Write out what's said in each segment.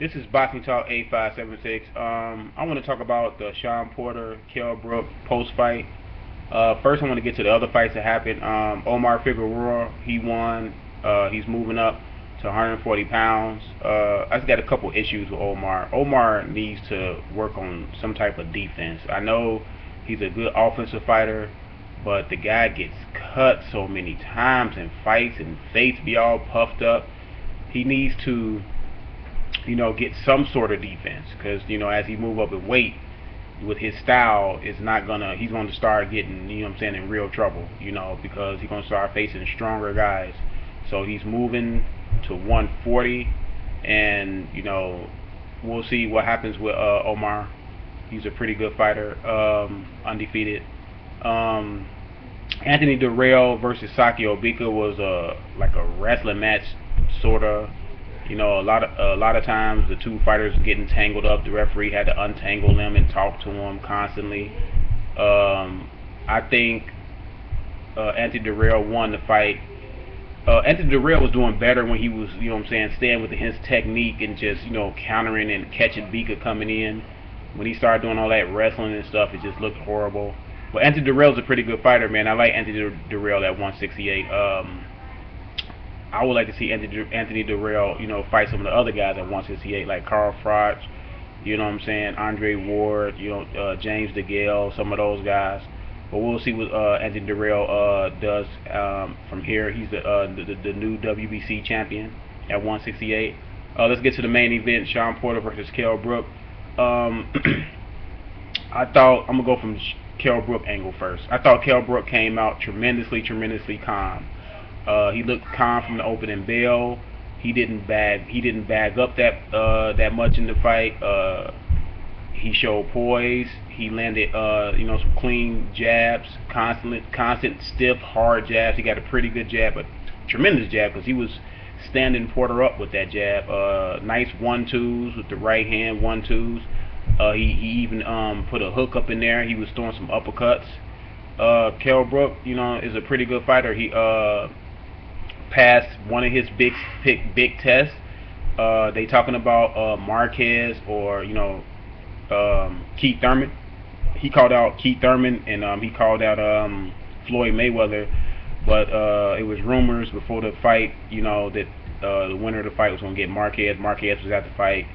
This is Boxing Talk 8576. I want to talk about the Shawn Porter Kell Brook post fight. First, I want to get to the other fights that happened. Omar Figueroa, he won. He's moving up to 140 pounds. I just got a couple issues with Omar. Omar needs to work on some type of defense. I know he's a good offensive fighter, but the guy gets cut so many times in fights and face be all puffed up. He needs to get some sort of defense because as he move up in weight with his style, he's gonna start getting in real trouble, because he's gonna start facing stronger guys. So he's moving to 140, and we'll see what happens with Omar. He's a pretty good fighter, undefeated. Anthony Durrell versus Saki Obika was like a wrestling match, sorta. A lot of times the two fighters getting tangled up. The referee had to untangle them and talk to them constantly. I think Anthony Durrell won the fight. Anthony Durrell was doing better when he was, staying with his technique and just, countering and catching Bika coming in. When he started doing all that wrestling and stuff, it just looked horrible. But Anthony Durrell's a pretty good fighter, man. I like Anthony Durrell at 168. I would like to see Anthony Durrell, fight some of the other guys at 168, like Carl Froch, Andre Ward, James DeGale, some of those guys. But we'll see what Anthony Durrell does from here. He's the new WBC champion at 168. Let's get to the main event: Shawn Porter versus Kell Brook. I thought I'm gonna go from Kell Brook angle first. I thought Kell Brook came out tremendously calm. He looked calm from the opening bell. He didn't bag up that much in the fight. He showed poise. He landed some clean jabs, constant stiff hard jabs. He got a pretty good jab, a tremendous jab, because he was standing Porter up with that jab. Nice 1-2s with the right hand 1-2s. He even put a hook up in there. He was throwing some uppercuts. Kell Brook, is a pretty good fighter. He passed one of his big tests. They talking about Marquez or Keith Thurman. He called out Keith Thurman, and he called out Floyd Mayweather. But it was rumors before the fight, that the winner of the fight was going to get Marquez. Marquez was at the fight.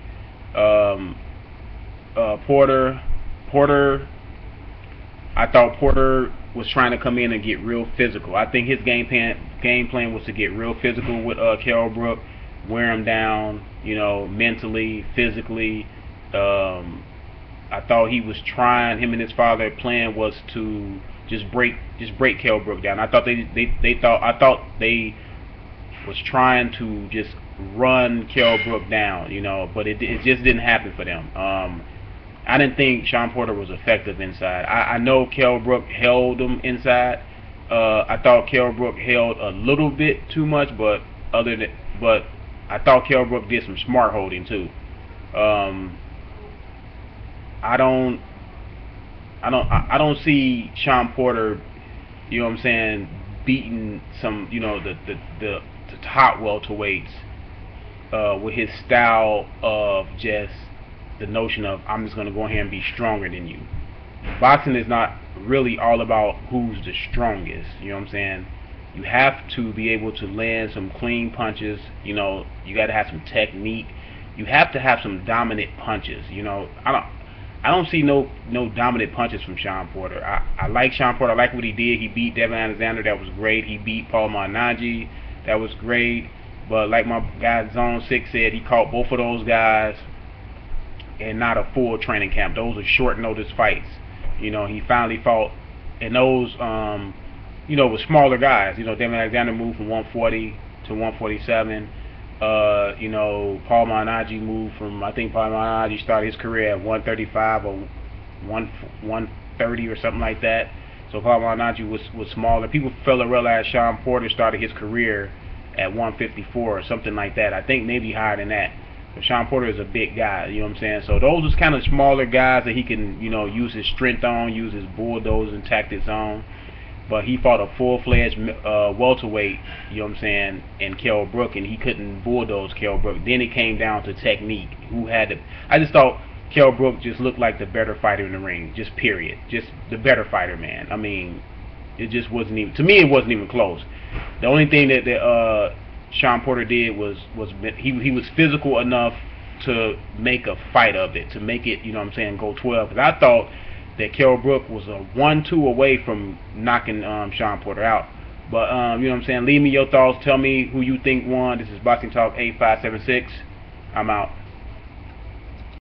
Porter. I thought Porter was trying to come in and get real physical. I think his game plan was to get real physical with Kell Brook, wear him down, mentally, physically. I thought he was trying. Him and his father plan was to just break Kell Brook down. I thought they was trying to just run Kell Brook down, but it just didn't happen for them. I didn't think Shawn Porter was effective inside. I know Kell Brook held him inside. I thought Kell Brook held a little bit too much, but I thought Kell Brook did some smart holding too. I don't see Shawn Porter, beating some, the top welterweights with his style of just the notion of, I'm just going to go ahead and be stronger than you. Boxing is not really all about who's the strongest. You have to be able to land some clean punches. You got to have some technique. You have to have some dominant punches. I don't see no dominant punches from Shawn Porter. I like Shawn Porter. I like what he did. He beat Devin Alexander. That was great. He beat Paul Malignaggi. That was great. But like my guy Zone 6 said, he caught both of those guys and not a full training camp. Those are short notice fights. He finally fought, and those with smaller guys. Devin Alexander moved from 140 to 147. Paul Malignaggi moved from, I think Paul Malignaggi started his career at 135 or 130 or something like that. So Paul Malignaggi was smaller. People fail to realize Shawn Porter started his career at 154 or something like that. I think maybe higher than that. But Shawn Porter is a big guy, So those are kind of smaller guys that he can, use his strength on, use his bulldozing tactics on. but he fought a full-fledged welterweight, you know what I'm saying, in Kell Brook, and he couldn't bulldoze Kell Brook. Then it came down to technique. Who had it? I just thought Kell Brook just looked like the better fighter in the ring, just period. Just the better fighter, man. I mean, it just wasn't even, to me, it wasn't even close. The only thing that Shawn Porter did was he was physical enough to make a fight of it, to make it, you know what I'm saying, go 12. Because I thought that Kell Brook was a 1-2 away from knocking Shawn Porter out. But you know what I'm saying, leave me your thoughts. Tell me who you think won. This is Boxing Talk 8576. I'm out.